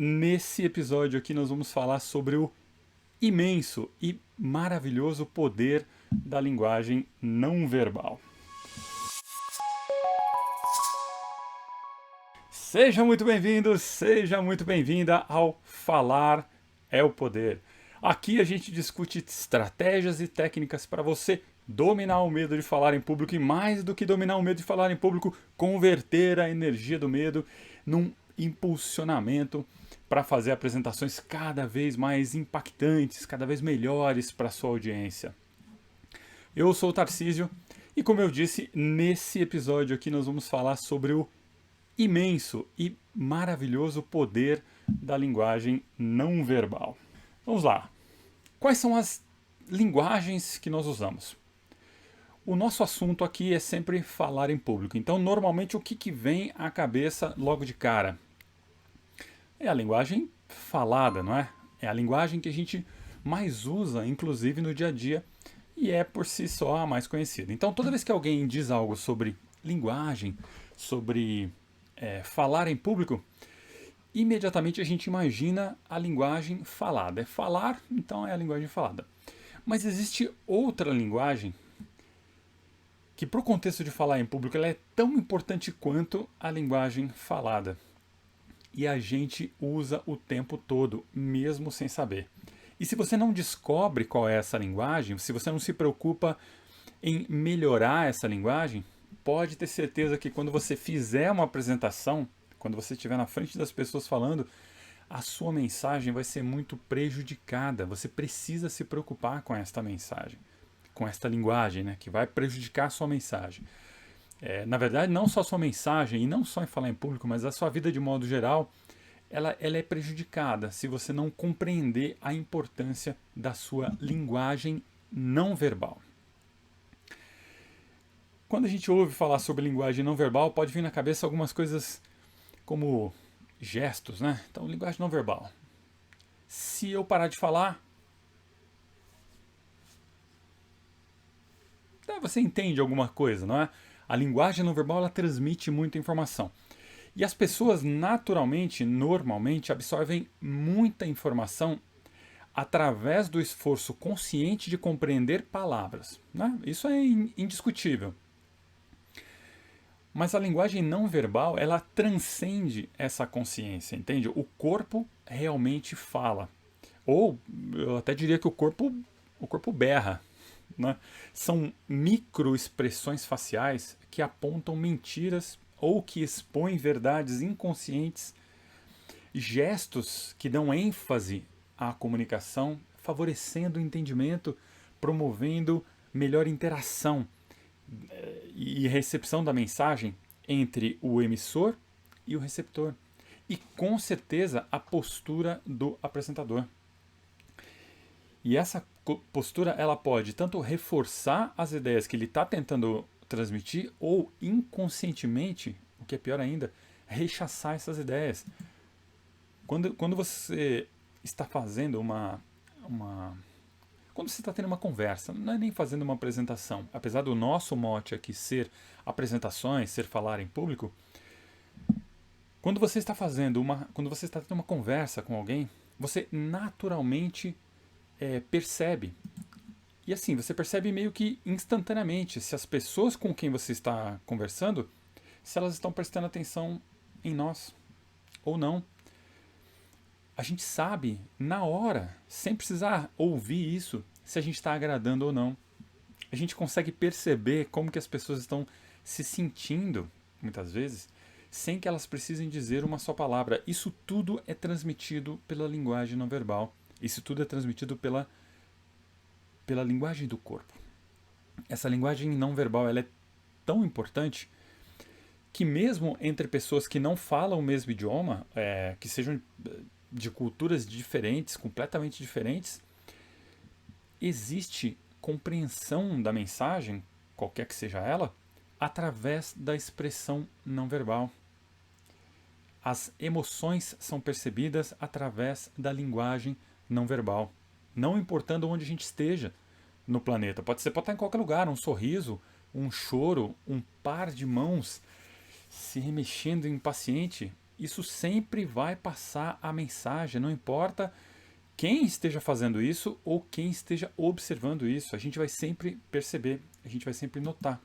Nesse episódio aqui nós vamos falar sobre o imenso e maravilhoso poder da linguagem não verbal. Seja muito bem-vindo, seja muito bem-vinda ao Falar é o Poder. Aqui a gente discute estratégias e técnicas para você dominar o medo de falar em público e, mais do que dominar o medo de falar em público, converter a energia do medo num impulsionamento para fazer apresentações cada vez mais impactantes, cada vez melhores para a sua audiência. Eu sou o Tarcísio e, como eu disse, nesse episódio aqui nós vamos falar sobre o imenso e maravilhoso poder da linguagem não verbal. Vamos lá. Quais são as linguagens que nós usamos? O nosso assunto aqui é sempre falar em público. Então, normalmente, o que vem à cabeça logo de cara? É a linguagem falada, não é? É a linguagem que a gente mais usa, inclusive no dia a dia, e é por si só a mais conhecida. Então, toda vez que alguém diz algo sobre linguagem, sobre falar em público, imediatamente a gente imagina a linguagem falada. É falar, então é a linguagem falada. Mas existe outra linguagem que, para o contexto de falar em público, ela é tão importante quanto a linguagem falada. E a gente usa o tempo todo, mesmo sem saber. E se você não descobre qual é essa linguagem, se você não se preocupa em melhorar essa linguagem, pode ter certeza que quando você fizer uma apresentação, quando você estiver na frente das pessoas falando, a sua mensagem vai ser muito prejudicada. Você precisa se preocupar com esta mensagem, com esta linguagem, né, que vai prejudicar a sua mensagem. Na verdade, não só a sua mensagem, e não só em falar em público, mas a sua vida de modo geral, ela é prejudicada se você não compreender a importância da sua linguagem não verbal. Quando a gente ouve falar sobre linguagem não verbal, pode vir na cabeça algumas coisas como gestos, né? Então, linguagem não verbal. Se eu parar de falar, você entende alguma coisa, não é? A linguagem não verbal ela transmite muita informação. E as pessoas naturalmente, normalmente, absorvem muita informação através do esforço consciente de compreender palavras, né? Isso é indiscutível. Mas a linguagem não verbal, ela transcende essa consciência, entende? O corpo realmente fala. Ou eu até diria que o corpo berra, né? São microexpressões faciais que apontam mentiras ou que expõem verdades inconscientes, gestos que dão ênfase à comunicação, favorecendo o entendimento, promovendo melhor interação e recepção da mensagem entre o emissor e o receptor. E com certeza a postura do apresentador. E essa postura ela pode tanto reforçar as ideias que ele está tentando transmitir ou inconscientemente, o que é pior ainda, rechaçar essas ideias. Quando você está fazendo quando você está tendo uma conversa, não é nem fazendo uma apresentação. Apesar do nosso mote aqui ser apresentações, ser falar em público, quando você está quando você está tendo uma conversa com alguém, você naturalmente percebe. E assim, você percebe meio que instantaneamente se as pessoas com quem você está conversando, se elas estão prestando atenção em nós ou não. A gente sabe na hora, sem precisar ouvir isso, se a gente está agradando ou não. A gente consegue perceber como que as pessoas estão se sentindo, muitas vezes, sem que elas precisem dizer uma só palavra. Isso tudo é transmitido pela linguagem não verbal. Isso tudo é transmitido pela linguagem do corpo. Essa linguagem não verbal ela é tão importante que mesmo entre pessoas que não falam o mesmo idioma, que sejam de culturas diferentes, completamente diferentes, existe compreensão da mensagem, qualquer que seja ela, através da expressão não verbal. As emoções são percebidas através da linguagem não verbal, não importando onde a gente esteja no planeta. Pode estar em qualquer lugar, um sorriso, um choro, um par de mãos se remexendo impaciente. isso sempre vai passar a mensagem, não importa quem esteja fazendo isso ou quem esteja observando isso, a gente vai sempre perceber, a gente vai sempre notar.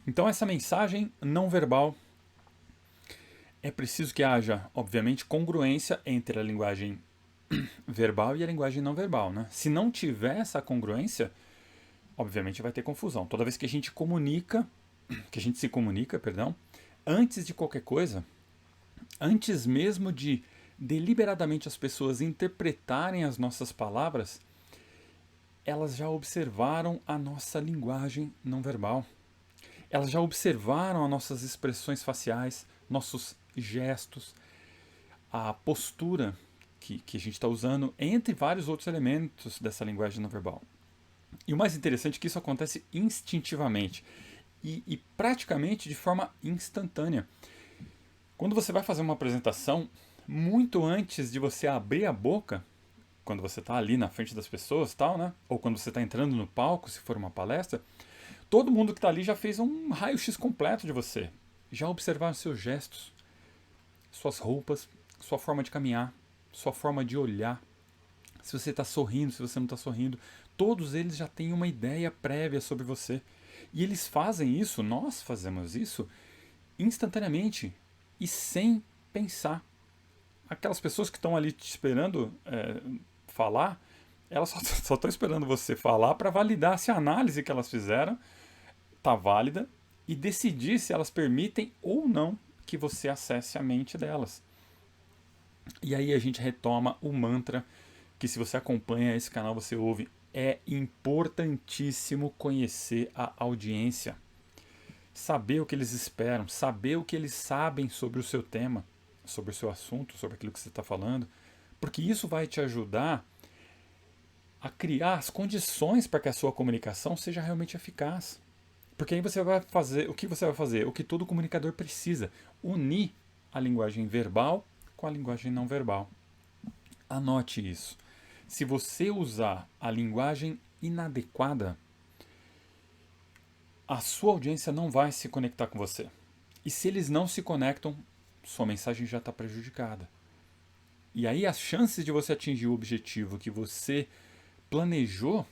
Então essa mensagem não verbal, é preciso que haja, obviamente, congruência entre a linguagem verbal e a linguagem não verbal, né? Se não tiver essa congruência, obviamente vai ter confusão. Toda vez que a gente comunica, que a gente se comunica, perdão, antes de qualquer coisa, antes mesmo de deliberadamente as pessoas interpretarem as nossas palavras, elas já observaram a nossa linguagem não verbal. Elas já observaram as nossas expressões faciais, nossos gestos, a postura que a gente está usando, entre vários outros elementos dessa linguagem não verbal. E o mais interessante é que isso acontece instintivamente e praticamente de forma instantânea. Quando você vai fazer uma apresentação, muito antes de você abrir a boca, quando você está ali na frente das pessoas, tal, né? Ou quando você está entrando no palco, se for uma palestra, todo mundo que está ali já fez um raio-x completo de você. Já observaram seus gestos, suas roupas, sua forma de caminhar, sua forma de olhar. Se você está sorrindo, se você não está sorrindo, todos eles já têm uma ideia prévia sobre você. E eles fazem isso, nós fazemos isso, instantaneamente e sem pensar. Aquelas pessoas que estão ali te esperando falar, elas só estão esperando você falar para validar se a análise que elas fizeram está válida e decidir se elas permitem ou não que você acesse a mente delas. E aí a gente retoma o mantra que, se você acompanha esse canal, você ouve: é importantíssimo conhecer a audiência, saber o que eles esperam, saber o que eles sabem sobre o seu tema, sobre o seu assunto, sobre aquilo que você está falando, porque isso vai te ajudar a criar as condições para que a sua comunicação seja realmente eficaz. Porque aí você vai fazer, o que você vai fazer? O que todo comunicador precisa: unir a linguagem verbal com a linguagem não verbal. Anote isso. Se você usar a linguagem inadequada, a sua audiência não vai se conectar com você. E se eles não se conectam, sua mensagem já está prejudicada. E aí as chances de você atingir o objetivo que você planejou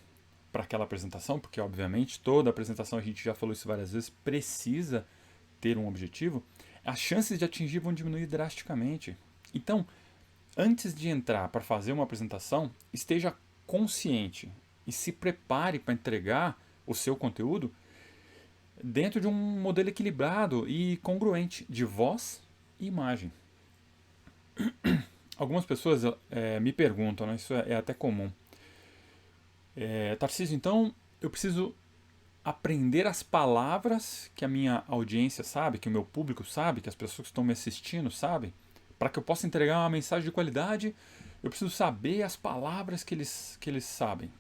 para aquela apresentação, porque obviamente toda apresentação, a gente já falou isso várias vezes, precisa ter um objetivo, as chances de atingir vão diminuir drasticamente. Então, antes de entrar para fazer uma apresentação, esteja consciente e se prepare para entregar o seu conteúdo dentro de um modelo equilibrado e congruente de voz e imagem. Algumas pessoas me perguntam, né, isso é até comum. Tarcísio, então eu preciso aprender as palavras que a minha audiência sabe, que o meu público sabe, que as pessoas que estão me assistindo sabem, para que eu possa entregar uma mensagem de qualidade, eu preciso saber as palavras que eles sabem.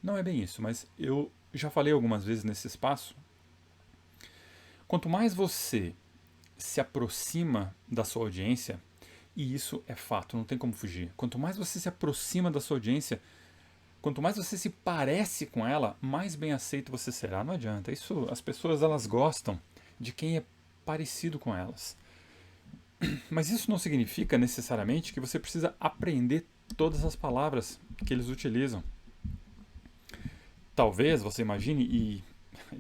Não é bem isso, mas eu já falei algumas vezes nesse espaço. Quanto mais você se aproxima da sua audiência, e isso é fato, não tem como fugir. Quanto mais você se aproxima da sua audiência, quanto mais você se parece com ela, mais bem aceito você será. Não adianta. Isso, as pessoas elas gostam de quem é parecido com elas. Mas isso não significa necessariamente que você precisa aprender todas as palavras que eles utilizam. Talvez você imagine, e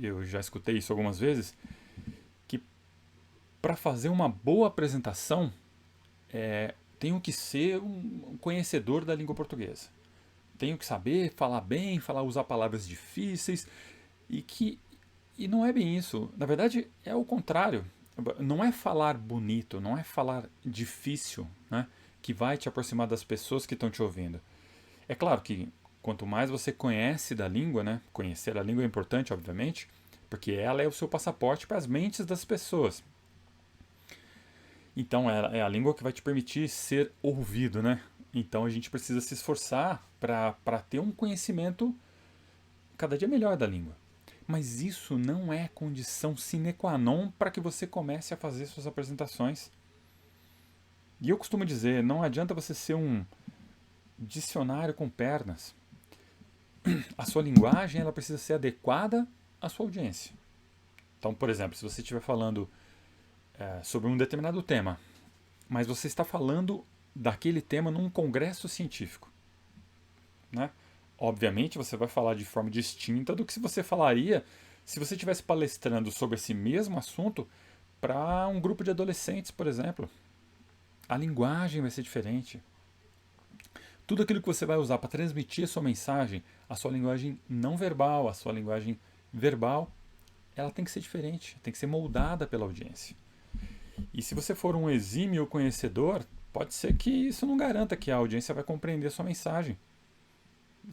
eu já escutei isso algumas vezes, que para fazer uma boa apresentação, tenho que ser um conhecedor da língua portuguesa. Tenho que saber falar bem, usar palavras difíceis, e não é bem isso. Na verdade, é o contrário. Não é falar bonito, não é falar difícil, né, que vai te aproximar das pessoas que estão te ouvindo. É claro que quanto mais você conhece da língua, né, conhecer a língua é importante, obviamente, porque ela é o seu passaporte para as mentes das pessoas. Então é a língua que vai te permitir ser ouvido, né? Então a gente precisa se esforçar para ter um conhecimento cada dia melhor da língua. Mas isso não é condição sine qua non para que você comece a fazer suas apresentações. E eu costumo dizer, não adianta você ser um dicionário com pernas. A sua linguagem ela precisa ser adequada à sua audiência. Então, por exemplo, se você estiver falando sobre um determinado tema, mas você está falando daquele tema num congresso científico, né? Obviamente você vai falar de forma distinta do que se você falaria se você estivesse palestrando sobre esse mesmo assunto para um grupo de adolescentes, por exemplo. A linguagem vai ser diferente. Tudo aquilo que você vai usar para transmitir a sua mensagem, a sua linguagem não verbal, a sua linguagem verbal, ela tem que ser diferente, tem que ser moldada pela audiência. E se você for um exímio conhecedor, pode ser que isso não garanta que a audiência vai compreender a sua mensagem.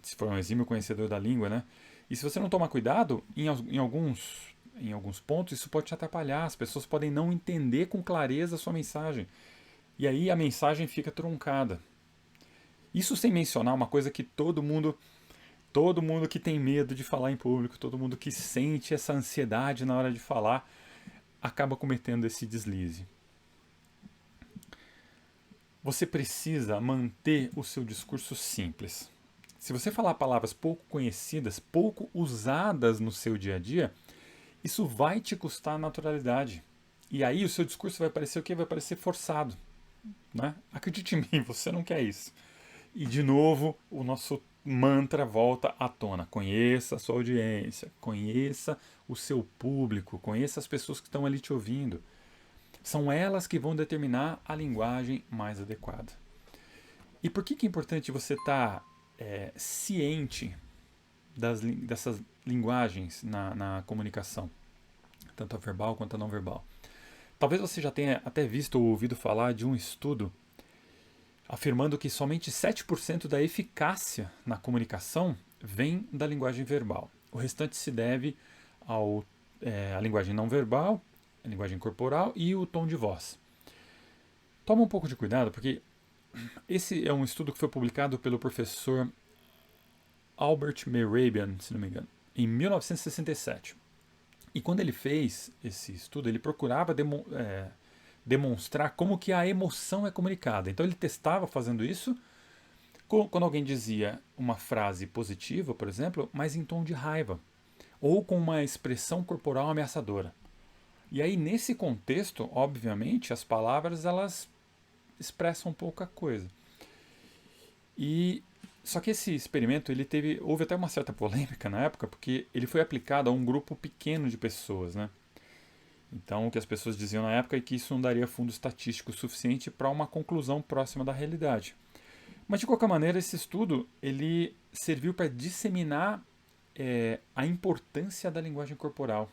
Se for um exímio conhecedor da língua, né? E se você não tomar cuidado, em alguns pontos isso pode te atrapalhar. As pessoas podem não entender com clareza a sua mensagem. E aí a mensagem fica truncada. Isso sem mencionar uma coisa que todo mundo que tem medo de falar em público, todo mundo que sente essa ansiedade na hora de falar, acaba cometendo esse deslize. Você precisa manter o seu discurso simples. Se você falar palavras pouco conhecidas, pouco usadas no seu dia a dia, isso vai te custar naturalidade. E aí o seu discurso vai parecer o quê? Vai parecer forçado. Né? Acredite em mim, você não quer isso. E de novo, o nosso mantra volta à tona. Conheça a sua audiência, conheça o seu público, conheça as pessoas que estão ali te ouvindo. São elas que vão determinar a linguagem mais adequada. E por que é importante você estar ciente dessas linguagens na comunicação, tanto a verbal quanto a não verbal? Talvez você já tenha até visto ou ouvido falar de um estudo afirmando que somente 7% da eficácia na comunicação vem da linguagem verbal. O restante se deve à linguagem não verbal, a linguagem corporal e o tom de voz. Toma um pouco de cuidado, porque esse é um estudo que foi publicado pelo professor Albert Mehrabian, se não me engano, em 1967. E quando ele fez esse estudo, ele procurava demonstrar como que a emoção é comunicada. Então ele testava fazendo isso quando alguém dizia uma frase positiva, por exemplo, mas em tom de raiva, ou com uma expressão corporal ameaçadora. E aí nesse contexto, obviamente, as palavras elas expressam pouca coisa. Só que esse experimento houve até uma certa polêmica na época, porque ele foi aplicado a um grupo pequeno de pessoas, né? Então, o que as pessoas diziam na época é que isso não daria fundo estatístico suficiente para uma conclusão próxima da realidade. Mas, de qualquer maneira, esse estudo ele serviu para disseminar a importância da linguagem corporal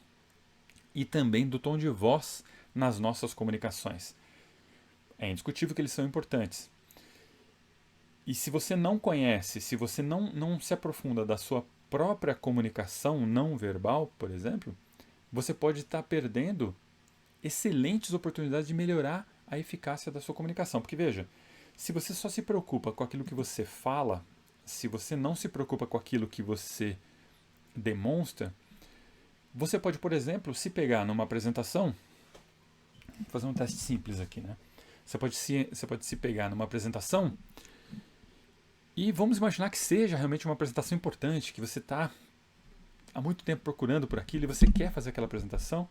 e também do tom de voz nas nossas comunicações. É indiscutível que eles são importantes. E se você não conhece, se você não se aprofunda da sua própria comunicação não verbal, por exemplo, você pode estar perdendo excelentes oportunidades de melhorar a eficácia da sua comunicação. Porque veja, se você só se preocupa com aquilo que você fala, se você não se preocupa com aquilo que você demonstra, você pode, por exemplo, se pegar numa apresentação, vou fazer um teste simples aqui, né? Você pode se pegar numa apresentação e vamos imaginar que seja realmente uma apresentação importante, que você está há muito tempo procurando por aquilo e você quer fazer aquela apresentação.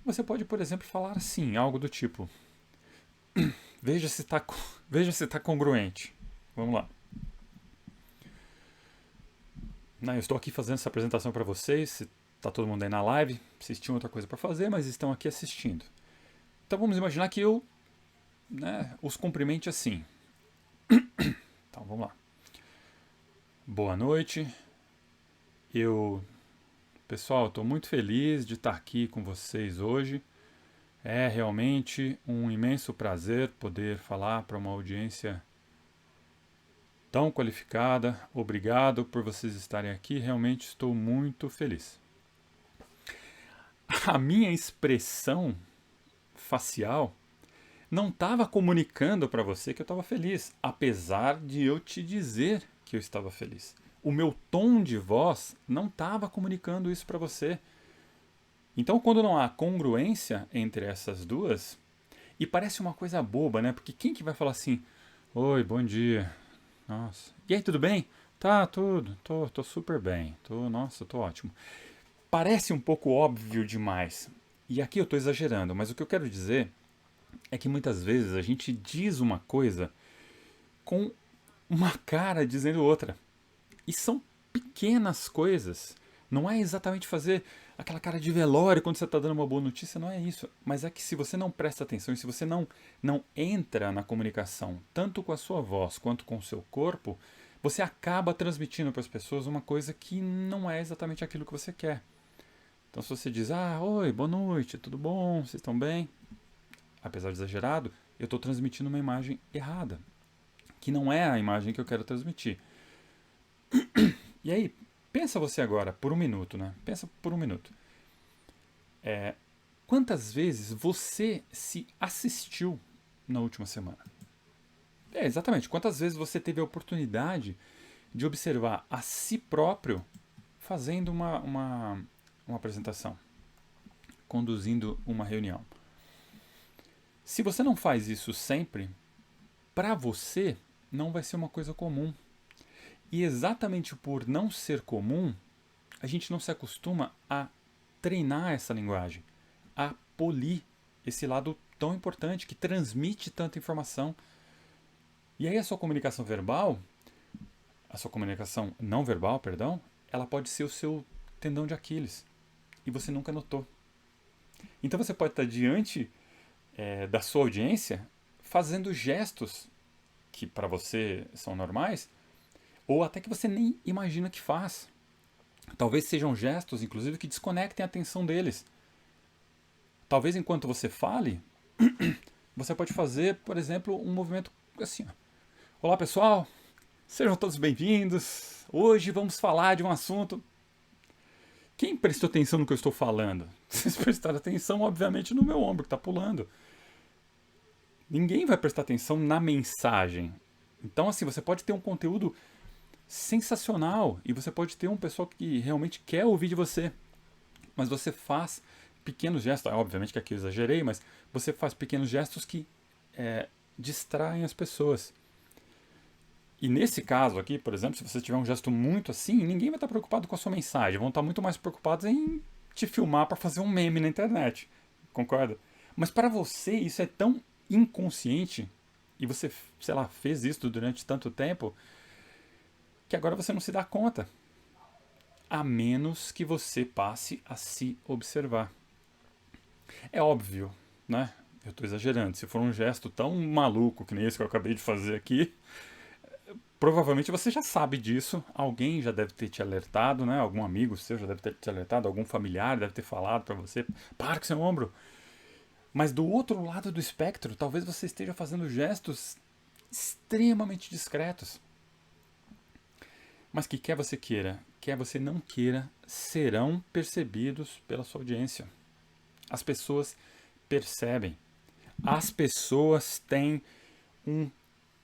Você pode, por exemplo, falar assim, algo do tipo: veja se está congruente. Vamos lá. Eu estou aqui fazendo essa apresentação para vocês. Está todo mundo aí na live. Vocês tinham outra coisa para fazer, mas estão aqui assistindo. Então vamos imaginar que eu os cumprimente assim. Então vamos lá. Boa noite. Pessoal, estou muito feliz de estar aqui com vocês hoje. É realmente um imenso prazer poder falar para uma audiência tão qualificada. Obrigado por vocês estarem aqui. Realmente estou muito feliz. A minha expressão facial não estava comunicando para você que eu estava feliz, apesar de eu te dizer que eu estava feliz. O meu tom de voz não estava comunicando isso para você. Então, quando não há congruência entre essas duas, e parece uma coisa boba, né? Porque quem que vai falar assim: oi, bom dia, nossa, e aí, tudo bem? Tá, tudo, tô super bem, nossa, tô ótimo. Parece um pouco óbvio demais. E aqui eu estou exagerando, mas o que eu quero dizer é que muitas vezes a gente diz uma coisa com uma cara dizendo outra. E são pequenas coisas. Não é exatamente fazer aquela cara de velório quando você está dando uma boa notícia, não é isso. Mas é que se você não presta atenção e se você não entra na comunicação, tanto com a sua voz quanto com o seu corpo, você acaba transmitindo para as pessoas uma coisa que não é exatamente aquilo que você quer. Então se você diz, oi, boa noite, tudo bom, vocês estão bem? Apesar de exagerado, eu estou transmitindo uma imagem errada, que não é a imagem que eu quero transmitir. E aí, pensa você agora, por um minuto, né? Pensa por um minuto. Quantas vezes você se assistiu na última semana? Exatamente. Quantas vezes você teve a oportunidade de observar a si próprio fazendo uma apresentação, conduzindo uma reunião? Se você não faz isso sempre, para você não vai ser uma coisa comum. E exatamente por não ser comum, a gente não se acostuma a treinar essa linguagem, a polir esse lado tão importante que transmite tanta informação. E aí a sua comunicação verbal, a sua comunicação não verbal, perdão, ela pode ser o seu tendão de Aquiles. E você nunca notou. Então você pode estar diante da sua audiência fazendo gestos que para você são normais, ou até que você nem imagina que faz. Talvez sejam gestos, inclusive, que desconectem a atenção deles. Talvez enquanto você fale, você pode fazer, por exemplo, um movimento assim. Olá pessoal, sejam todos bem-vindos. Hoje vamos falar de um assunto. Quem prestou atenção no que eu estou falando? Vocês prestaram atenção, obviamente, no meu ombro que está pulando. Ninguém vai prestar atenção na mensagem. Então, assim, você pode ter um conteúdo sensacional e você pode ter um pessoal que realmente quer ouvir de você. Mas você faz pequenos gestos, obviamente que aqui eu exagerei, mas você faz pequenos gestos que distraem as pessoas. E nesse caso aqui, por exemplo, se você tiver um gesto muito assim, ninguém vai estar preocupado com a sua mensagem, vão estar muito mais preocupados em te filmar para fazer um meme na internet. Concorda? Mas para você isso é tão inconsciente e você, sei lá, fez isso durante tanto tempo que agora você não se dá conta. A menos que você passe a se observar. É óbvio, né? Eu estou exagerando. Se for um gesto tão maluco que nem esse que eu acabei de fazer aqui, provavelmente você já sabe disso. Alguém já deve ter te alertado, né? Algum amigo seu já deve ter te alertado, algum familiar deve ter falado para você: para com seu ombro. Mas do outro lado do espectro, talvez você esteja fazendo gestos extremamente discretos. Mas que quer você queira, quer você não queira, serão percebidos pela sua audiência. As pessoas percebem. As pessoas têm um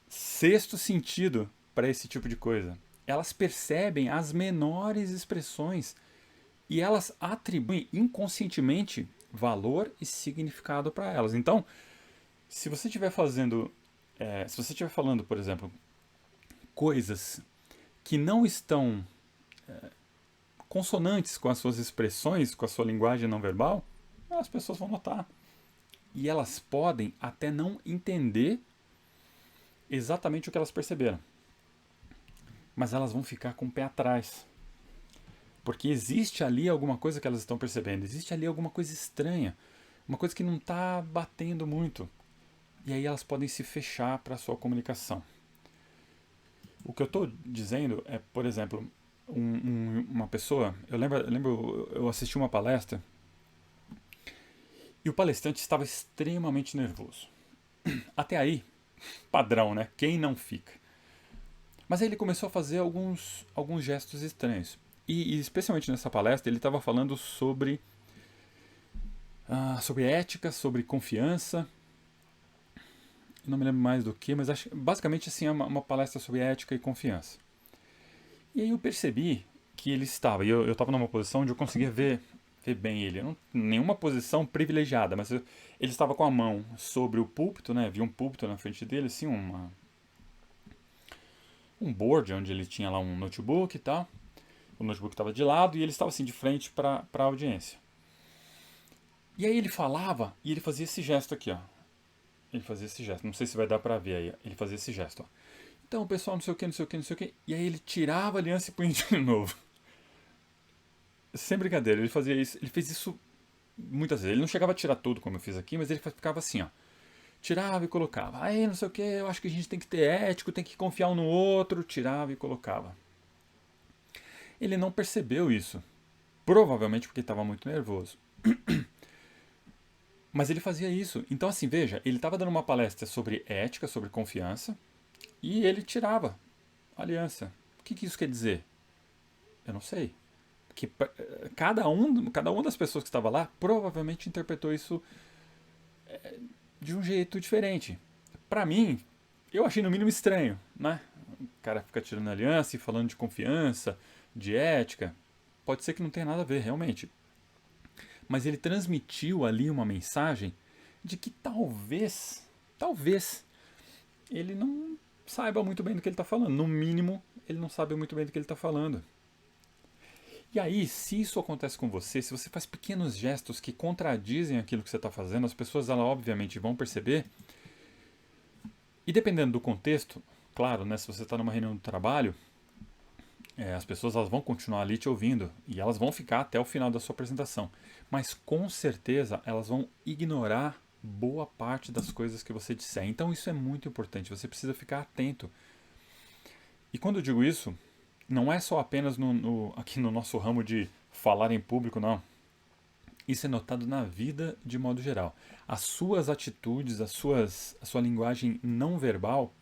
sexto sentido para esse tipo de coisa. Elas percebem as menores expressões e elas atribuem inconscientemente valor e significado para elas. Então, se você estiver se você estiver falando, por exemplo, coisas que não estão consonantes com as suas expressões, com a sua linguagem não verbal, as pessoas vão notar. E elas podem até não entender exatamente o que elas perceberam. Mas elas vão ficar com o pé atrás. Porque existe ali alguma coisa que elas estão percebendo, existe ali alguma coisa estranha, uma coisa que não está batendo muito. E aí elas podem se fechar para a sua comunicação. O que eu estou dizendo é, por exemplo, uma pessoa. Eu assisti uma palestra e o palestrante estava extremamente nervoso. Até aí, padrão, né? Quem não fica? Mas aí ele começou a fazer alguns gestos estranhos. E especialmente nessa palestra, ele estava falando sobre ética, sobre confiança. Não me lembro mais do que, mas basicamente assim é uma palestra sobre ética e confiança. E aí eu percebi que ele estava, e eu estava numa posição onde eu conseguia ver bem ele. Não, nenhuma posição privilegiada, mas ele estava com a mão sobre o púlpito, né? Havia um púlpito na frente dele, assim, um board onde ele tinha lá um notebook e tal. O notebook estava de lado e ele estava assim de frente para a audiência. E aí ele falava e ele fazia esse gesto aqui, ó. Ele fazia esse gesto. Não sei se vai dar pra ver aí. Ele fazia esse gesto, ó. Então, pessoal, não sei o que, não sei o que, não sei o que. E aí ele tirava a aliança e punha de novo. Sem brincadeira, ele fazia isso. Ele fez isso muitas vezes. Ele não chegava a tirar tudo como eu fiz aqui, mas ele ficava assim, ó. Tirava e colocava. Aí, não sei o que, eu acho que a gente tem que ter ético, tem que confiar um no outro. Tirava e colocava. Ele não percebeu isso. Provavelmente porque estava muito nervoso. Mas ele fazia isso. Então, assim, veja, ele estava dando uma palestra sobre ética, sobre confiança, e ele tirava a aliança. O que isso quer dizer? Eu não sei. Que cada uma das pessoas que estava lá provavelmente interpretou isso de um jeito diferente. Para mim, eu achei no mínimo estranho, né? O cara fica tirando aliança e falando de confiança, de ética. Pode ser que não tenha nada a ver, realmente. Mas ele transmitiu ali uma mensagem de que talvez, ele não saiba muito bem do que ele está falando. No mínimo, ele não sabe muito bem do que ele está falando. E aí, se isso acontece com você, se você faz pequenos gestos que contradizem aquilo que você está fazendo, as pessoas, elas, obviamente, vão perceber. E dependendo do contexto, claro, né, se você está numa reunião do trabalho, as pessoas elas vão continuar ali te ouvindo e elas vão ficar até o final da sua apresentação. Mas com certeza elas vão ignorar boa parte das coisas que você disser. Então isso é muito importante, você precisa ficar atento. E quando eu digo isso, não é só apenas aqui no nosso ramo de falar em público, não. Isso é notado na vida de modo geral. As suas atitudes, a sua linguagem não verbal,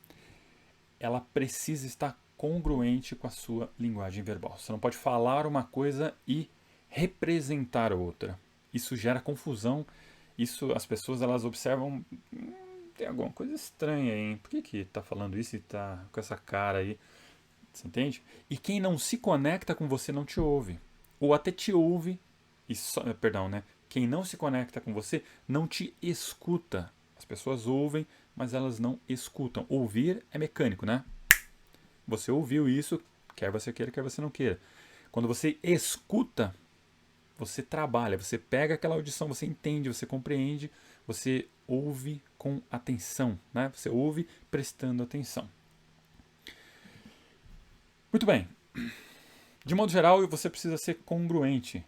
ela precisa estar congruente com a sua linguagem verbal. Você não pode falar uma coisa e representar outra. Isso gera confusão. Isso as pessoas elas observam, tem alguma coisa estranha aí, hein? Por que tá falando isso e tá com essa cara aí? Você entende? E quem não se conecta com você não te ouve. Ou até te ouve, perdão, né? Quem não se conecta com você não te escuta. As pessoas ouvem, mas elas não escutam. Ouvir é mecânico, né? Você ouviu isso, quer você queira, quer você não queira. Quando você escuta, você trabalha, você pega aquela audição, você entende, você compreende, você ouve com atenção, né? Você ouve prestando atenção. Muito bem. De modo geral, você precisa ser congruente.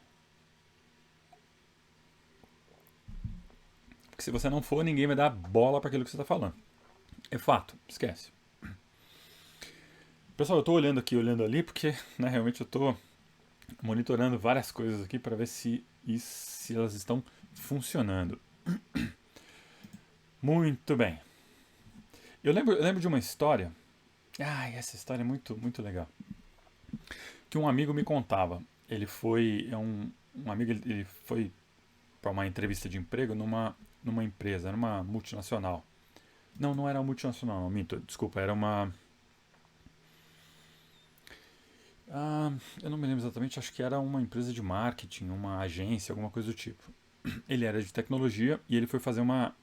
Porque se você não for, ninguém vai dar bola para aquilo que você está falando. É fato, esquece. Pessoal, eu estou olhando ali, porque né, realmente eu estou monitorando várias coisas aqui para ver se elas estão funcionando. Muito bem. Eu lembro de uma história. Essa história é muito, muito legal. Que um amigo me contava. Ele foi. Um amigo, ele foi para uma entrevista de emprego numa empresa, numa multinacional. Não era uma multinacional, não, minto, desculpa, era uma. Eu não me lembro exatamente, acho que era uma empresa de marketing, uma agência, alguma coisa do tipo. Ele era de tecnologia e ele foi fazer uma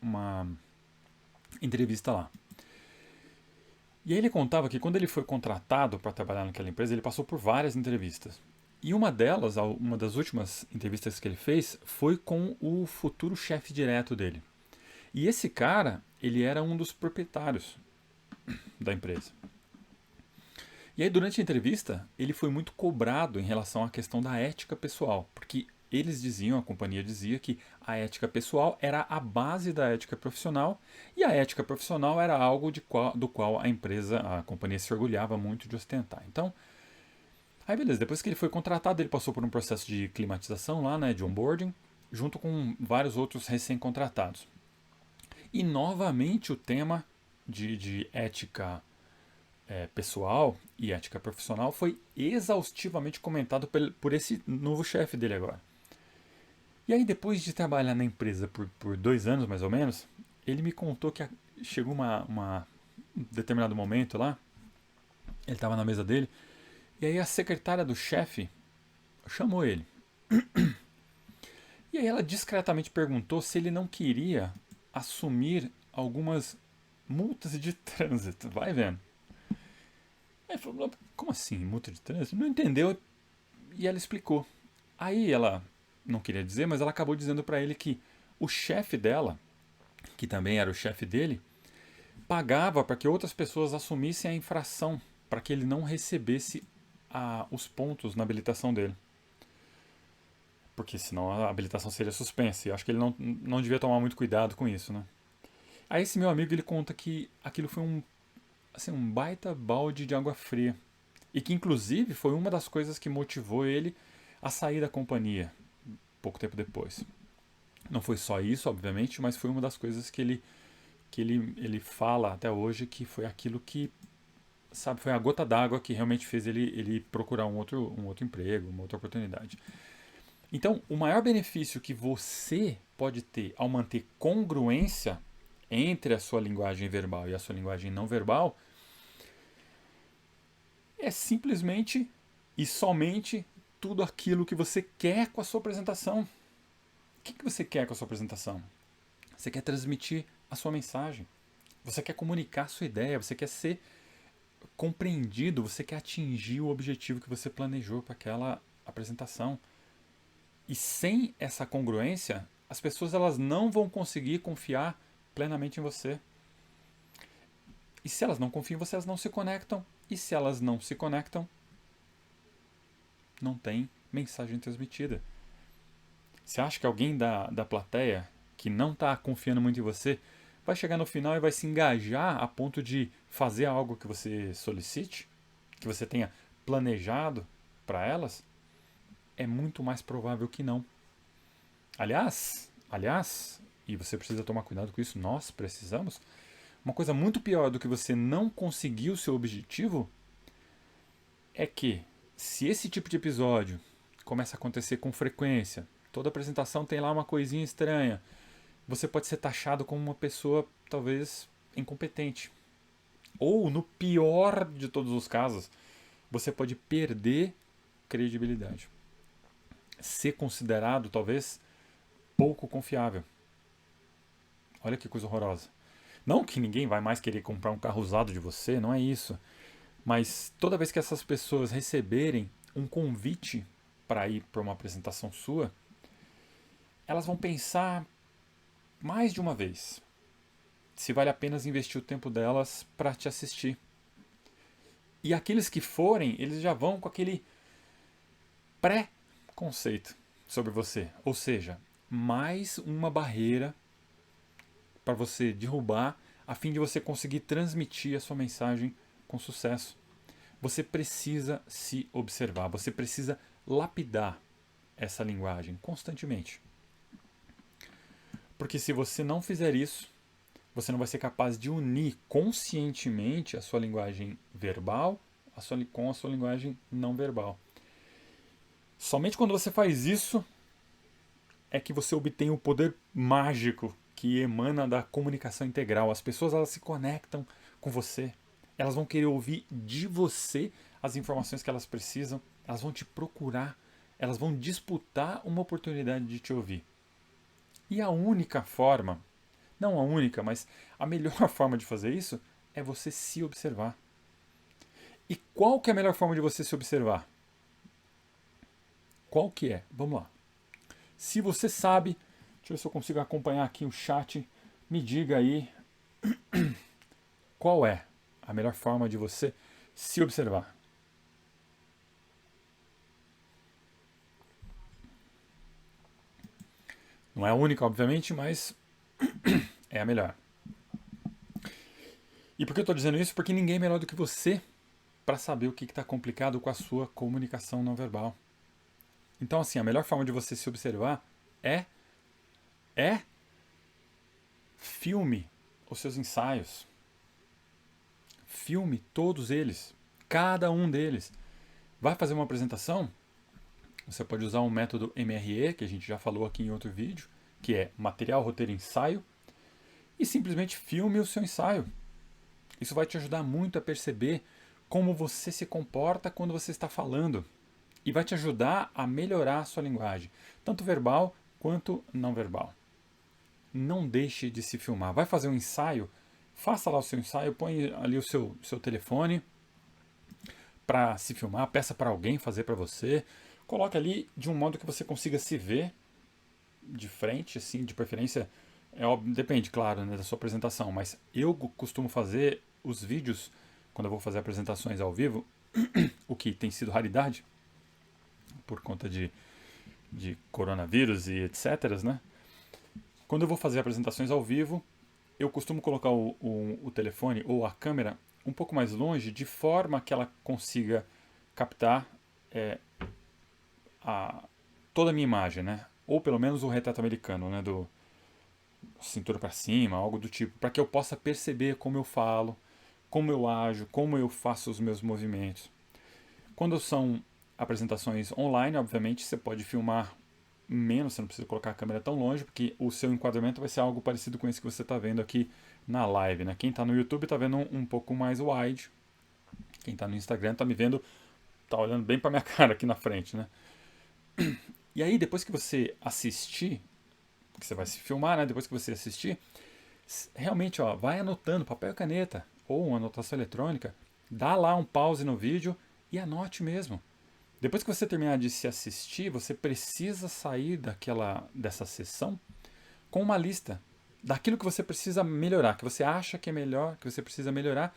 entrevista lá. E aí ele contava que quando ele foi contratado para trabalhar naquela empresa, ele passou por várias entrevistas. E uma delas, uma das últimas entrevistas que ele fez, foi com o futuro chefe direto dele. E esse cara, ele era um dos proprietários da empresa. E aí, durante a entrevista, ele foi muito cobrado em relação à questão da ética pessoal, porque eles diziam, a companhia dizia que a ética pessoal era a base da ética profissional e a ética profissional era algo do qual a companhia se orgulhava muito de ostentar. Então, aí beleza, depois que ele foi contratado, ele passou por um processo de climatização lá, né, de onboarding, junto com vários outros recém-contratados. E novamente o tema de ética pessoal e ética profissional foi exaustivamente comentado por esse novo chefe dele agora. E aí, depois de trabalhar na empresa por 2 anos, mais ou menos, ele me contou que chegou um determinado momento lá, ele estava na mesa dele, e aí a secretária do chefe chamou ele. E aí ela discretamente perguntou se ele não queria assumir algumas multas de trânsito. Vai vendo. Aí ele falou, como assim, multa de trânsito? Não entendeu e ela explicou. Aí ela não queria dizer, mas ela acabou dizendo para ele que O chefe dela, que também era o chefe dele, pagava para que outras pessoas assumissem a infração, para que ele não recebesse os pontos na habilitação dele. Porque senão a habilitação seria suspensa. E eu acho que ele não devia tomar muito cuidado com isso, né? Aí esse meu amigo ele conta que aquilo foi um baita balde de água fria. E que inclusive foi uma das coisas que motivou ele a sair da companhia pouco tempo depois. Não foi só isso, obviamente, mas foi uma das coisas que ele fala até hoje que foi aquilo que, sabe, foi a gota d'água que realmente fez ele procurar um outro emprego, uma outra oportunidade. Então, o maior benefício que você pode ter ao manter congruência entre a sua linguagem verbal e a sua linguagem não verbal é simplesmente e somente tudo aquilo que você quer com a sua apresentação. O que você quer com a sua apresentação? Você quer transmitir a sua mensagem. Você quer comunicar a sua ideia. Você quer ser compreendido. Você quer atingir o objetivo que você planejou para aquela apresentação. E sem essa congruência, as pessoas elas não vão conseguir confiar plenamente em você. E se elas não confiam em você, elas não se conectam. E se elas não se conectam, não tem mensagem transmitida. Você acha que alguém da plateia que não está confiando muito em você vai chegar no final e vai se engajar a ponto de fazer algo que você solicite? Que você tenha planejado para elas? É muito mais provável que não. Aliás, e você precisa tomar cuidado com isso, nós precisamos, uma coisa muito pior do que você não conseguir o seu objetivo é que, se esse tipo de episódio começa a acontecer com frequência, toda apresentação tem lá uma coisinha estranha, você pode ser taxado como uma pessoa talvez incompetente. Ou, no pior de todos os casos, você pode perder credibilidade. Ser considerado talvez pouco confiável. Olha que coisa horrorosa. Não que ninguém vai mais querer comprar um carro usado de você, não é isso. Mas toda vez que essas pessoas receberem um convite para ir para uma apresentação sua, elas vão pensar mais de uma vez se vale a pena investir o tempo delas para te assistir. E aqueles que forem, eles já vão com aquele pré-conceito sobre você. Ou seja, mais uma barreira para você derrubar a fim de você conseguir transmitir a sua mensagem com sucesso. Você precisa se observar, você precisa lapidar essa linguagem constantemente. Porque se você não fizer isso, você não vai ser capaz de unir conscientemente a sua linguagem verbal com a sua linguagem não verbal. Somente quando você faz isso é que você obtém o poder mágico que emana da comunicação integral. As pessoas elas se conectam com você. Elas vão querer ouvir de você as informações que elas precisam. Elas vão te procurar. Elas vão disputar uma oportunidade de te ouvir. E a única forma, não a única, mas a melhor forma de fazer isso é você se observar. E qual que é a melhor forma de você se observar? Qual que é? Vamos lá. Se você sabe, deixa eu ver se eu consigo acompanhar aqui o chat, me diga aí qual é a melhor forma de você se observar. Não é a única, obviamente, mas é a melhor. E por que eu estou dizendo isso? Porque ninguém é melhor do que você para saber o que está complicado com a sua comunicação não verbal. Então, assim, a melhor forma de você se observar é filme os seus ensaios. Filme todos eles, cada um deles. Vai fazer uma apresentação? Você pode usar um método MRE, que a gente já falou aqui em outro vídeo, que é material, roteiro, ensaio, e simplesmente filme o seu ensaio. Isso vai te ajudar muito a perceber como você se comporta quando você está falando. E vai te ajudar a melhorar a sua linguagem, tanto verbal quanto não verbal. Não deixe de se filmar. Vai fazer um ensaio? Faça lá o seu ensaio, põe ali o seu telefone para se filmar, peça para alguém fazer para você. Coloque ali de um modo que você consiga se ver de frente, assim, de preferência, óbvio, depende, claro, né, da sua apresentação, mas eu costumo fazer os vídeos, quando eu vou fazer apresentações ao vivo, o que tem sido raridade, por conta de coronavírus e etc, né? Quando eu vou fazer apresentações ao vivo, eu costumo colocar o telefone ou a câmera um pouco mais longe, de forma que ela consiga captar é, a, toda a minha imagem, né? Ou pelo menos o retrato americano, né? Do cintura para cima, algo do tipo, para que eu possa perceber como eu falo, como eu ajo, como eu faço os meus movimentos. Quando são apresentações online, obviamente, você pode filmar menos, você não precisa colocar a câmera tão longe, porque o seu enquadramento vai ser algo parecido com esse que você está vendo aqui na live, né? Quem está no YouTube está vendo um pouco mais wide, quem está no Instagram está me vendo, está olhando bem para minha cara aqui na frente, né? E aí, depois que você assistir, que você vai se filmar, né? Depois que você assistir, realmente, ó, vai anotando, papel e caneta, ou uma anotação eletrônica, dá lá um pause no vídeo e anote mesmo. Depois que você terminar de se assistir, você precisa sair dessa sessão com uma lista daquilo que você precisa melhorar, que você acha que é melhor, que você precisa melhorar,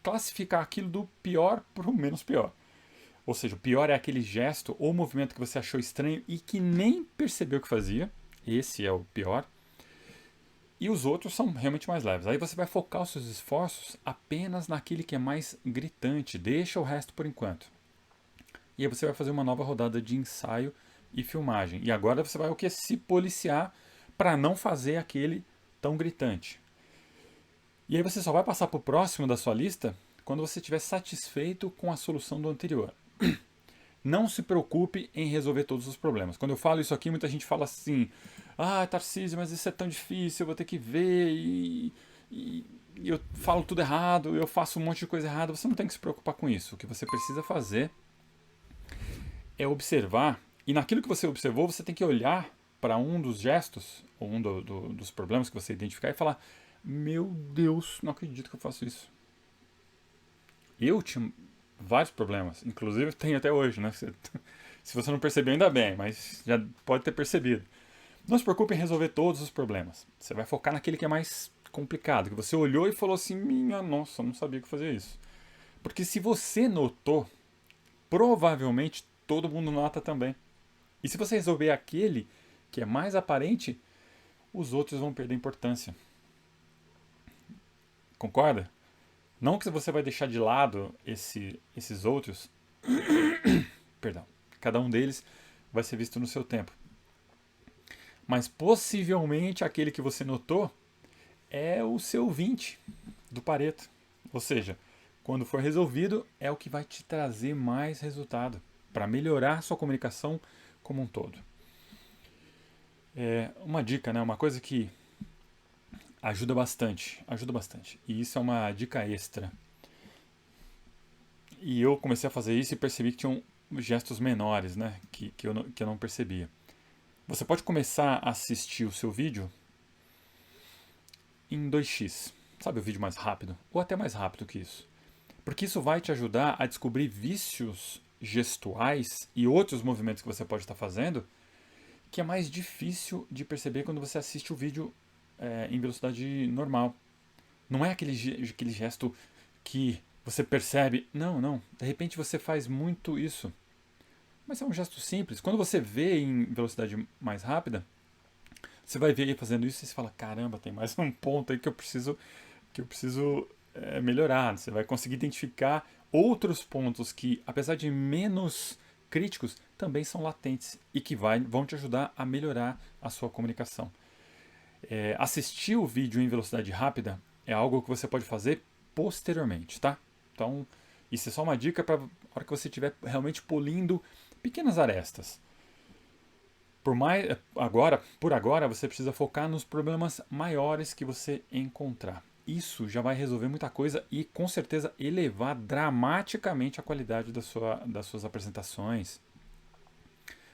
classificar aquilo do pior para o menos pior. Ou seja, o pior é aquele gesto ou movimento que você achou estranho e que nem percebeu que fazia. Esse é o pior. E os outros são realmente mais leves. Aí você vai focar os seus esforços apenas naquele que é mais gritante. Deixa o resto por enquanto. E aí você vai fazer uma nova rodada de ensaio e filmagem. E agora você vai o que? Se policiar para não fazer aquele tão gritante. E aí você só vai passar para o próximo da sua lista quando você estiver satisfeito com a solução do anterior. Não se preocupe em resolver todos os problemas. Quando eu falo isso aqui, muita gente fala assim: ah, Tarcísio, mas isso é tão difícil, eu vou ter que ver e eu falo tudo errado, eu faço um monte de coisa errada. Você não tem que se preocupar com isso. O que você precisa fazer é observar, e naquilo que você observou, você tem que olhar para um dos gestos, ou dos problemas que você identificar e falar: meu Deus, não acredito que eu faço isso. Eu tinha vários problemas, inclusive tenho até hoje, né? Se você não percebeu, ainda bem, mas já pode ter percebido. Não se preocupe em resolver todos os problemas. Você vai focar naquele que é mais complicado, que você olhou e falou assim: minha nossa, eu não sabia que fazia isso. Porque se você notou, provavelmente todo mundo nota também. E se você resolver aquele que é mais aparente, os outros vão perder importância. Concorda? Não que você vai deixar de lado esses outros, perdão, cada um deles vai ser visto no seu tempo. Mas possivelmente aquele que você notou é o seu 20 do Pareto. Ou seja, quando for resolvido, é o que vai te trazer mais resultado para melhorar sua comunicação como um todo. Uma dica, né? Uma coisa que ajuda bastante. E isso é uma dica extra. E eu comecei a fazer isso e percebi que tinham gestos menores, né? Que eu não percebia. Você pode começar a assistir o seu vídeo em 2x. Sabe, o vídeo mais rápido? Ou até mais rápido que isso. Porque isso vai te ajudar a descobrir vícios gestuais e outros movimentos que você pode estar fazendo que é mais difícil de perceber quando você assiste o vídeo em velocidade normal. Não é aquele gesto que você percebe. Não, não. De repente você faz muito isso. Mas é um gesto simples. Quando você vê em velocidade mais rápida, você vai ver ele fazendo isso e você fala: caramba, tem mais um ponto aí que eu preciso melhorar. Você vai conseguir identificar outros pontos que, apesar de menos críticos, também são latentes e que vão te ajudar a melhorar a sua comunicação. Assistir o vídeo em velocidade rápida é algo que você pode fazer posteriormente, tá? Então, isso é só uma dica para a hora que você estiver realmente polindo pequenas arestas. Por agora, você precisa focar nos problemas maiores que você encontrar. Isso já vai resolver muita coisa e com certeza elevar dramaticamente a qualidade das suas apresentações,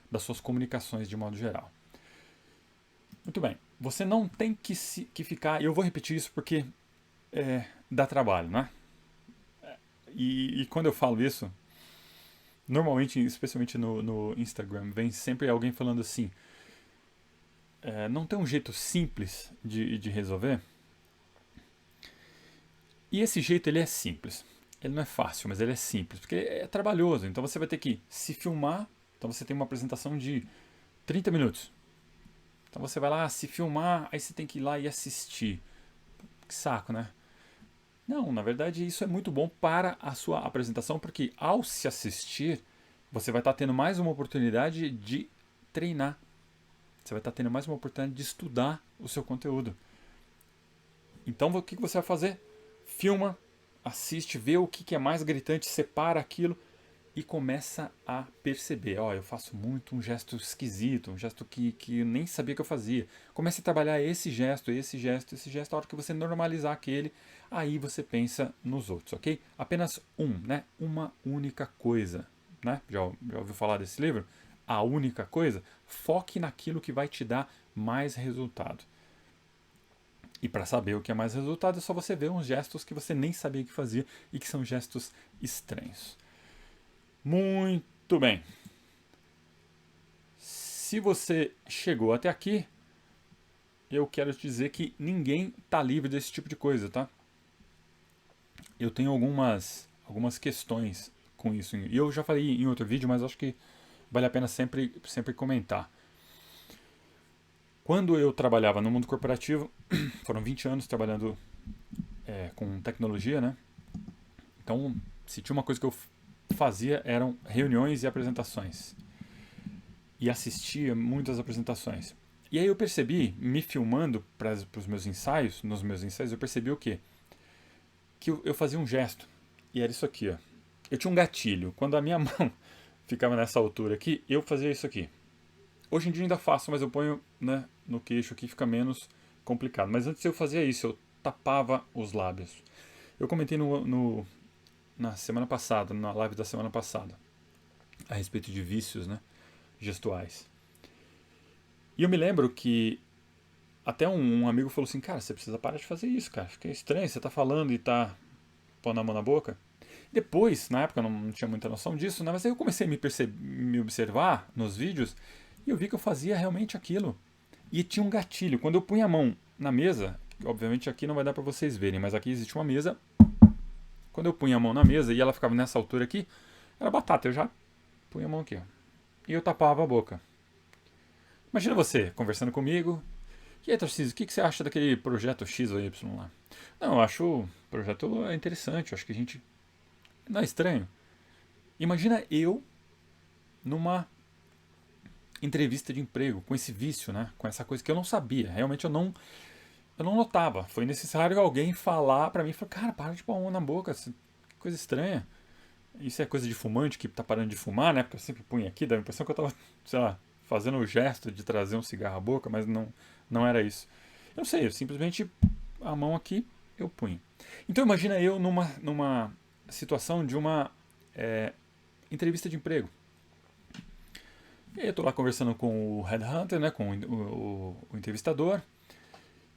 das suas comunicações de modo geral. Muito bem, você não tem que ficar, e eu vou repetir isso porque dá trabalho, né? E quando eu falo isso, normalmente, especialmente no Instagram, vem sempre alguém falando assim: não tem um jeito simples de resolver. E esse jeito ele é simples. Ele não é fácil, mas ele é simples, porque é trabalhoso. Então você vai ter que se filmar. Então você tem uma apresentação de 30 minutos. Então você vai lá se filmar, aí você tem que ir lá e assistir. Que saco, né? Não, na verdade isso é muito bom para a sua apresentação, porque ao se assistir, você vai estar tendo mais uma oportunidade de treinar. Você vai estar tendo mais uma oportunidade de estudar o seu conteúdo. Então o que você vai fazer? Filma, assiste, vê o que é mais gritante, separa aquilo e começa a perceber. Ó, eu faço muito um gesto esquisito, um gesto que eu nem sabia que eu fazia. Comece a trabalhar esse gesto, esse gesto, esse gesto. A hora que você normalizar aquele, aí você pensa nos outros, ok? Apenas né? Uma única coisa. Né? Já ouviu falar desse livro? A única coisa? Foque naquilo que vai te dar mais resultado. E para saber o que é mais resultado, é só você ver uns gestos que você nem sabia que fazia e que são gestos estranhos. Muito bem. Se você chegou até aqui, eu quero te dizer que ninguém está livre desse tipo de coisa, tá? Eu tenho algumas questões com isso. E eu já falei em outro vídeo, mas acho que vale a pena sempre comentar. Quando eu trabalhava no mundo corporativo, foram 20 anos trabalhando com tecnologia, né? Então, se tinha uma coisa que eu fazia, eram reuniões e apresentações. E assistia muitas apresentações. E aí eu percebi, me filmando para os meus ensaios, nos meus ensaios, eu percebi o quê? Que eu fazia um gesto. E era isso aqui, ó. Eu tinha um gatilho. Quando a minha mão ficava nessa altura aqui, eu fazia isso aqui. Hoje em dia ainda faço, mas eu ponho, né, no queixo aqui, fica menos complicado. Mas antes eu fazia isso, eu tapava os lábios. Eu comentei na semana passada, na live da semana passada, a respeito de vícios, né, gestuais. E eu me lembro que até um amigo falou assim, cara, você precisa parar de fazer isso, cara. Fica estranho, você tá falando e tá pondo a mão na boca. Depois, na época eu não tinha muita noção disso, né, mas aí eu comecei a me observar nos vídeos e eu vi que eu fazia realmente aquilo. E tinha um gatilho. Quando eu punha a mão na mesa, obviamente aqui não vai dar para vocês verem, mas aqui existe uma mesa. Quando eu punha a mão na mesa e ela ficava nessa altura aqui, era batata. Eu já punha a mão aqui, ó. E eu tapava a boca. Imagina você conversando comigo. E aí, Tarcísio, o que você acha daquele projeto X ou Y lá? Não, eu acho o projeto interessante. Eu acho que a gente... Não é estranho? Imagina eu numa entrevista de emprego, com esse vício, né? Com essa coisa que eu não sabia. Realmente eu não notava. Foi necessário alguém falar pra mim, falar, cara, para de pôr a mão na boca, que coisa estranha. Isso é coisa de fumante que tá parando de fumar, né? Porque eu sempre punho aqui, dá a impressão que eu tava, sei lá, fazendo o gesto de trazer um cigarro à boca, mas não era isso. Eu não sei, eu simplesmente a mão aqui eu punho. Então imagina eu numa situação de uma entrevista de emprego. E aí eu tô lá conversando com o headhunter, né, com o entrevistador.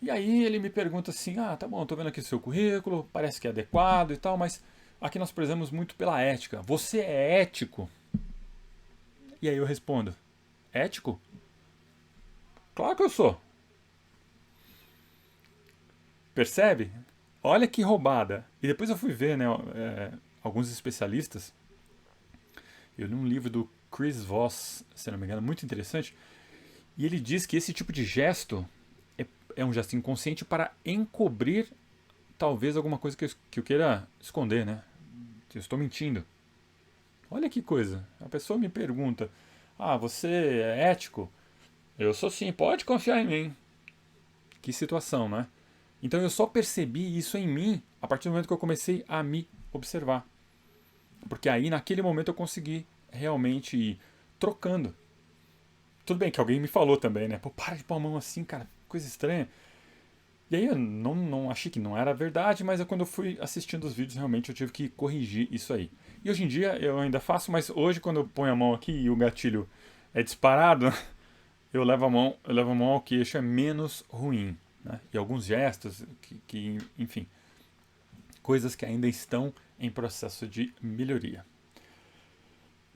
E aí ele me pergunta assim, ah, tá bom, tô vendo aqui o seu currículo, parece que é adequado e tal, mas aqui nós prezamos muito pela ética. Você é ético? E aí eu respondo, ético? Claro que eu sou. Percebe? Olha que roubada. E depois eu fui ver, né, alguns especialistas. Eu li um livro do Chris Voss, se não me engano, muito interessante. E ele diz que esse tipo de gesto é um gesto inconsciente para encobrir talvez alguma coisa que eu queira esconder, né? Eu estou mentindo. Olha que coisa. A pessoa me pergunta: ah, você é ético? Eu sou sim, pode confiar em mim. Que situação, né? Então eu só percebi isso em mim a partir do momento que eu comecei a me observar. Porque aí naquele momento eu consegui realmente ir trocando. Tudo bem que alguém me falou também, né? Pô, para de pôr a mão assim, cara, coisa estranha. E aí eu não achei que não era verdade, mas quando eu fui assistindo os vídeos, realmente eu tive que corrigir isso aí. E hoje em dia eu ainda faço, mas hoje quando eu ponho a mão aqui e o gatilho é disparado, eu levo a mão ao queixo, é menos ruim. Né? E alguns gestos enfim, coisas que ainda estão em processo de melhoria.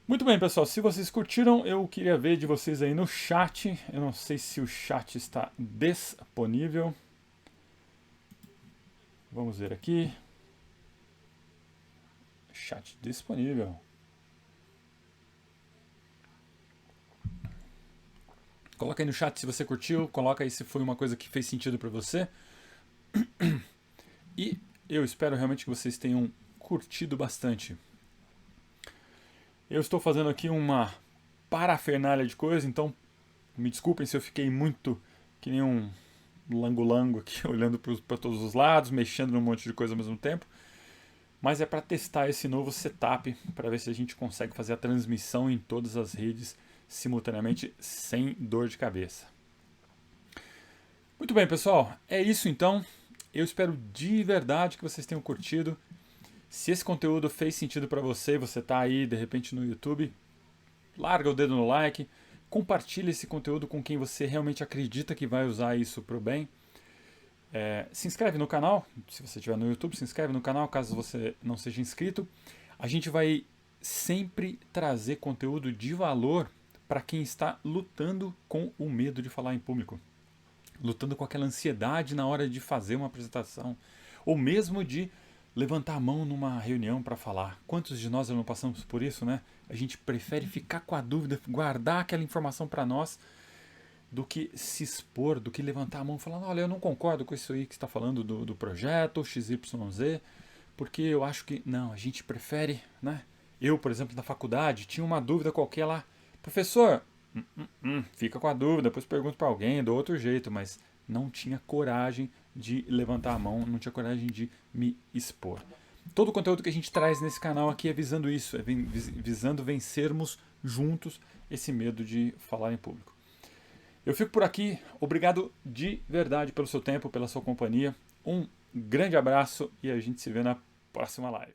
Muito bem, pessoal. Se vocês curtiram, eu queria ver de vocês aí no chat. Eu não sei se o chat está disponível. Vamos ver aqui. Chat disponível. Coloca aí no chat se você curtiu. Coloca aí se foi uma coisa que fez sentido para você. E eu espero realmente que vocês tenham curtido bastante. Eu estou fazendo aqui uma parafernália de coisas, então me desculpem se eu fiquei muito que nem um lango-lango aqui, olhando para todos os lados, mexendo num monte de coisa ao mesmo tempo. Mas é para testar esse novo setup, para ver se a gente consegue fazer a transmissão em todas as redes simultaneamente, sem dor de cabeça. Muito bem, pessoal, é isso então. Eu espero de verdade que vocês tenham curtido. Se esse conteúdo fez sentido para você, você está aí de repente no YouTube, larga o dedo no like, compartilhe esse conteúdo com quem você realmente acredita que vai usar isso para o bem. Se inscreve no canal, se você estiver no YouTube, se inscreve no canal caso você não seja inscrito. A gente vai sempre trazer conteúdo de valor para quem está lutando com o medo de falar em público, lutando com aquela ansiedade na hora de fazer uma apresentação, ou mesmo de levantar a mão numa reunião para falar. Quantos de nós não passamos por isso, né? A gente prefere ficar com a dúvida, guardar aquela informação para nós, do que se expor, do que levantar a mão e falar, olha, eu não concordo com isso aí que você está falando do projeto XYZ, porque eu acho que... Não, a gente prefere, né? Eu, por exemplo, na faculdade, tinha uma dúvida qualquer lá. Professor, fica com a dúvida, depois pergunto para alguém, do outro jeito, mas não tinha coragem de levantar a mão, não tinha coragem de me expor. Todo o conteúdo que a gente traz nesse canal aqui é visando isso, é visando vencermos juntos esse medo de falar em público. Eu fico por aqui, obrigado de verdade pelo seu tempo, pela sua companhia. Um grande abraço e a gente se vê na próxima live.